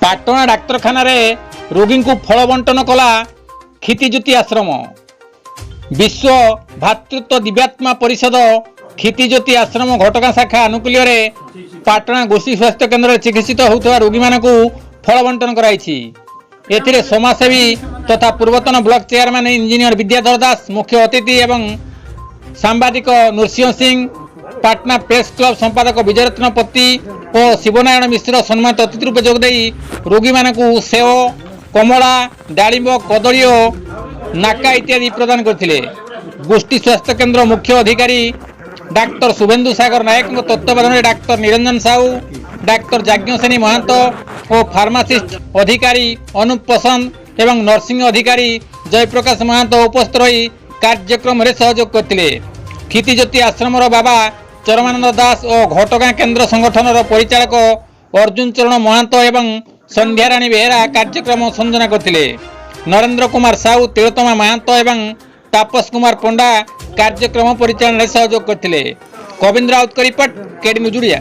ପାଟଣା ଡାକ୍ତରଖାନାରେ ରୋଗୀଙ୍କୁ ଫଳ ବଣ୍ଟନ କଲା କ୍ଷିତିଜ୍ୟୋତି ଆଶ୍ରମ। ବିଶ୍ୱ ଭାତୃତ୍ୱ ଦିବ୍ୟାତ୍ମା ପରିଷଦ କ୍ଷିତିଜ୍ୟୋତି ଆଶ୍ରମ ଘଟଗାଁ ଶାଖା ଆନୁକୂଲ୍ୟରେ ପାଟଣା ଗୋଷ୍ଠୀ ସ୍ୱାସ୍ଥ୍ୟ କେନ୍ଦ୍ରରେ ଚିକିତ୍ସିତ ହେଉଥିବା ରୋଗୀମାନଙ୍କୁ ଫଳ ବଣ୍ଟନ କରାଯାଇଛି। ଏଥିରେ ସମାଜସେବୀ ତଥା ପୂର୍ବତନ block chairman engineer Bidyadhar Das ମୁଖ୍ୟ ଅତିଥି ଏବଂ ସାମ୍ବାଦିକ ନୃସିଂହ ସିଂ, ପାଟନା ପ୍ରେସ କ୍ଲବ ସମ୍ପାଦକ ବିଜୟରତ୍ନ ପତି ଓ ଶିବନାରାୟଣ ମିଶ୍ର ସମ୍ମାନିତ ଅତିଥି ରୂପେ ଯୋଗଦେଇ ରୋଗୀମାନଙ୍କୁ ସେଓ, କମଳା, ଡାଳିମ୍ବ, କଦଳୀ ଓ ନାକା ଇତ୍ୟାଦି ପ୍ରଦାନ କରିଥିଲେ। ଗୋଷ୍ଠୀ ସ୍ୱାସ୍ଥ୍ୟ କେନ୍ଦ୍ର ମୁଖ୍ୟ ଅଧିକାରୀ ଡାକ୍ତର ଶୁଭେନ୍ଦୁ ସାଗର ନାୟକଙ୍କ ତତ୍ତ୍ୱାବଧାନରେ ଡାକ୍ତର ନିରଞ୍ଜନ ସାହୁ, ଡାକ୍ତର ଯାଜ୍ଞସେନୀ ମହାନ୍ତ ଓ ଫାର୍ମାସିଷ୍ଟ ଅଧିକାରୀ ଅନୁପ ପସନ୍ଦ ଏବଂ ନର୍ସିଂ ଅଧିକାରୀ ଜୟପ୍ରକାଶ ମହାନ୍ତ ଉପସ୍ଥିତ ରହି କାର୍ଯ୍ୟକ୍ରମରେ ସହଯୋଗ କରିଥିଲେ। କ୍ଷିତିଜ୍ୟୋତି ଆଶ୍ରମର ବାବା ଚରମାନନ୍ଦ ଦାସ ଓ ଘଟଗାଁ କେନ୍ଦ୍ର ସଂଗଠନର ପରିଚାଳକ ଅର୍ଜୁନ ଚରଣ ମହାନ୍ତ ଏବଂ ସନ୍ଧ୍ୟାରାଣୀ ବେହେରା କାର୍ଯ୍ୟକ୍ରମ ସଂଯୋଜନା କରିଥିଲେ। ନରେନ୍ଦ୍ର କୁମାର ସାହୁ, ତିଳୋତ୍ତମା ମହାନ୍ତ ଏବଂ ତାପସ କୁମାର ପଣ୍ଡା କାର୍ଯ୍ୟକ୍ରମ ପରିଚାଳନାରେ ସହଯୋଗ କରିଥିଲେ। କବିନ୍ଦ୍ର ରାଉତଙ୍କ ରିପୋର୍ଟ, କେଡି ନ୍ୟୁଜ୍ ଓଡ଼ିଆ।